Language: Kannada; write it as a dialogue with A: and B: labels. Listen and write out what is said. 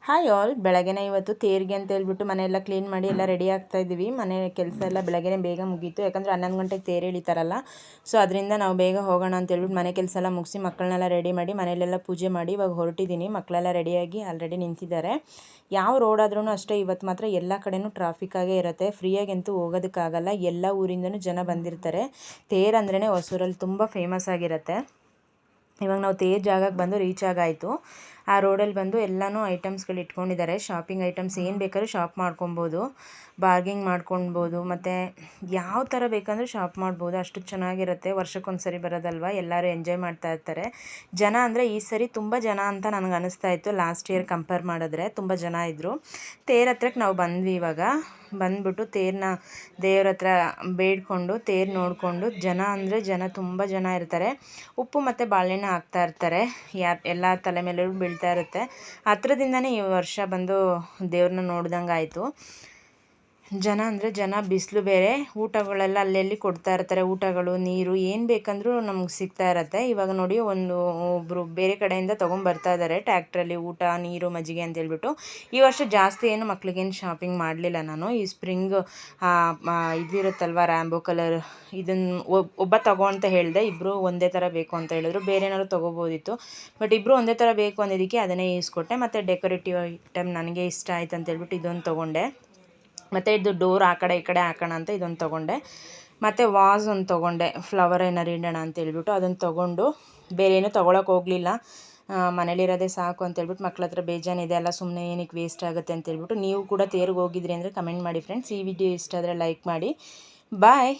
A: ಹಾಯ್ ಆಲ್, ಬೆಳಗ್ಗೆನೇ ಇವತ್ತು ತೇರಿಗೆ ಅಂತ ಹೇಳ್ಬಿಟ್ಟು ಮನೆಯೆಲ್ಲ ಕ್ಲೀನ್ ಮಾಡಿ ಎಲ್ಲ ರೆಡಿ ಆಗ್ತಾ ಇದ್ದೀವಿ. ಮನೆ ಕೆಲಸ ಎಲ್ಲ ಬೆಳಗ್ಗೆನೇ ಬೇಗ ಮುಗೀತು, ಯಾಕಂದರೆ 11 ಗಂಟೆಗೆ ತೇರು ಎಳಿತಾರಲ್ಲ. ಸೊ ಅದರಿಂದ ನಾವು ಬೇಗ ಹೋಗೋಣ ಅಂತ ಹೇಳ್ಬಿಟ್ಟು ಮನೆ ಕೆಲಸ ಎಲ್ಲ ಮುಗಿಸಿ ಮಕ್ಕಳನ್ನೆಲ್ಲ ರೆಡಿ ಮಾಡಿ ಮನೆಯಲ್ಲೆಲ್ಲ ಪೂಜೆ ಮಾಡಿ ಇವಾಗ ಹೊರಟಿದ್ದೀನಿ. ಮಕ್ಕಳೆಲ್ಲ ರೆಡಿಯಾಗಿ ಆಲ್ರೆಡಿ ನಿಂತಿದ್ದಾರೆ. ಯಾವ ರೋಡ್ ಆದ್ರೂ ಅಷ್ಟೇ ಇವತ್ತು ಮಾತ್ರ ಎಲ್ಲ ಕಡೆನೂ ಟ್ರಾಫಿಕ್ಕಾಗೇ ಇರುತ್ತೆ. ಫ್ರೀಯಾಗಿ ಅಂತೂ ಹೋಗೋದಕ್ಕಾಗಲ್ಲ, ಎಲ್ಲ ಊರಿಂದನೂ ಜನ ಬಂದಿರ್ತಾರೆ. ತೇರು ಅಂದ್ರೇ ಹೊಸೂರಲ್ಲಿ ತುಂಬ ಫೇಮಸ್ ಆಗಿರುತ್ತೆ. ಇವಾಗ ನಾವು ತೇರು ಜಾಗಕ್ಕೆ ಬಂದು ರೀಚ್ ಆಗಾಯಿತು. ಆ ರೋಡಲ್ಲಿ ಬಂದು ಎಲ್ಲನೂ ಐಟಮ್ಸ್ಗಳು ಇಟ್ಕೊಂಡಿದ್ದಾರೆ. ಶಾಪಿಂಗ್ ಐಟಮ್ಸ್ ಏನು ಬೇಕಾದ್ರೂ ಶಾಪ್ ಮಾಡ್ಕೊಬೋದು, ಬಾರ್ಗಿಂಗ್ ಮಾಡ್ಕೊಳ್ಬೋದು, ಮತ್ತು ಯಾವ ಥರ ಬೇಕಂದ್ರೂ ಶಾಪ್ ಮಾಡ್ಬೋದು. ಅಷ್ಟು ಚೆನ್ನಾಗಿರುತ್ತೆ. ವರ್ಷಕ್ಕೊಂದ್ಸರಿ ಬರೋದಲ್ವ, ಎಲ್ಲರೂ ಎಂಜಾಯ್ ಮಾಡ್ತಾ ಇರ್ತಾರೆ. ಜನ ಅಂದರೆ ಈ ಸರಿ ತುಂಬ ಜನ ಅಂತ ನನಗೆ ಅನ್ನಿಸ್ತಾ ಇತ್ತು. ಲಾಸ್ಟ್ ಇಯರ್ ಕಂಪೇರ್ ಮಾಡಿದ್ರೆ ತುಂಬ ಜನ ಇದ್ದರು. ತೇರು ಹತ್ರಕ್ಕೆ ನಾವು ಬಂದ್ವಿ. ಇವಾಗ ಬಂದ್ಬಿಟ್ಟು ತೇರನ್ನ ದೇವ್ರ ಹತ್ರ ಬೇಡ್ಕೊಂಡು ತೇರು ನೋಡಿಕೊಂಡು, ಜನ ಅಂದರೆ ಜನ ತುಂಬ ಜನ ಇರ್ತಾರೆ. ಉಪ್ಪು ಮತ್ತು ಬಾಳೆಹಣ್ಣು ಹಾಕ್ತಾ ಇರ್ತಾರೆ, ಎಲ್ಲ ತಲೆ ಮೇಲೂ ಬೀಳ್ತಾ ಇರುತ್ತೆ. ಹತ್ರದಿಂದನೇ ಈ ವರ್ಷ ಬಂದು ದೇವ್ರನ್ನ ನೋಡ್ದಂಗೆ ಆಯಿತು. ಜನ ಅಂದರೆ ಜನ, ಬಿಸಿಲು ಬೇರೆ. ಊಟಗಳೆಲ್ಲ ಅಲ್ಲೆಲ್ಲಿ ಕೊಡ್ತಾ ಇರ್ತಾರೆ. ಊಟಗಳು, ನೀರು ಏನು ಬೇಕಂದ್ರೂ ನಮ್ಗೆ ಸಿಗ್ತಾ ಇರತ್ತೆ. ಇವಾಗ ನೋಡಿ ಒಬ್ಬರು ಬೇರೆ ಕಡೆಯಿಂದ ತೊಗೊಂಬರ್ತಾ ಇದ್ದಾರೆ ಟ್ಯಾಕ್ಟ್ರಲ್ಲಿ ಊಟ, ನೀರು, ಮಜ್ಜಿಗೆ ಅಂತ ಹೇಳ್ಬಿಟ್ಟು. ಈ ವರ್ಷ ಜಾಸ್ತಿ ಏನು ಮಕ್ಳಿಗೇನು ಶಾಪಿಂಗ್ ಮಾಡಲಿಲ್ಲ ನಾನು. ಈ ಸ್ಪ್ರಿಂಗ್ ಇದಿರುತ್ತಲ್ವ ರ್ಯಾಂಬೋ ಕಲರ್, ಇದನ್ನು ಒಬ್ಬ ತಗೋ ಅಂತ ಹೇಳಿದೆ. ಇಬ್ಬರು ಒಂದೇ ಥರ ಬೇಕು ಅಂತ ಹೇಳಿದ್ರು. ಬೇರೆ ಏನಾದ್ರು ತೊಗೋಬೋದಿತ್ತು, ಬಟ್ ಇಬ್ಬರು ಒಂದೇ ಥರ ಬೇಕು ಅನ್ನೋದಕ್ಕೆ ಅದನ್ನೇ ಈಸ್ಕೊಟ್ಟೆ. ಮತ್ತು ಡೆಕೋರೇಟಿವ್ ಐಟಮ್ ನನಗೆ ಇಷ್ಟ ಆಯ್ತು ಅಂತ ಹೇಳ್ಬಿಟ್ಟು ಇದೊಂದು ತೊಗೊಂಡೆ. ಮತ್ತು ಇದು ಡೋರ್ ಆ ಕಡೆ ಈ ಕಡೆ ಹಾಕೋಣ ಅಂತ ಇದೊಂದು ತೊಗೊಂಡೆ. ಮತ್ತು ವಾಸ್ ಒಂದು ತೊಗೊಂಡೆ, ಫ್ಲವರ್ ಏನಾರು ಇಡೋಣ ಅಂತ ಹೇಳ್ಬಿಟ್ಟು ಅದನ್ನು ತೊಗೊಂಡು ಬೇರೆ ಏನೂ ತೊಗೊಳಕ್ಕೆ ಹೋಗಲಿಲ್ಲ. ಮನೇಲಿರೋದೇ ಸಾಕು ಅಂತೇಳ್ಬಿಟ್ಟು ಮಕ್ಳ ಹತ್ರ ಬೇಜಾನಿದೆ ಅಲ್ಲ, ಸುಮ್ಮನೆ ಏನಕ್ಕೆ ವೇಸ್ಟ್ ಆಗುತ್ತೆ ಅಂತೇಳ್ಬಿಟ್ಟು. ನೀವು ಕೂಡ ತೇರಿಗೆ ಹೋಗಿದ್ರಿ ಅಂದರೆ ಕಮೆಂಟ್ ಮಾಡಿ ಫ್ರೆಂಡ್ಸ್. ಈ ವಿಡಿಯೋ ಇಷ್ಟ ಆದರೆ ಲೈಕ್ ಮಾಡಿ. ಬಾಯ್.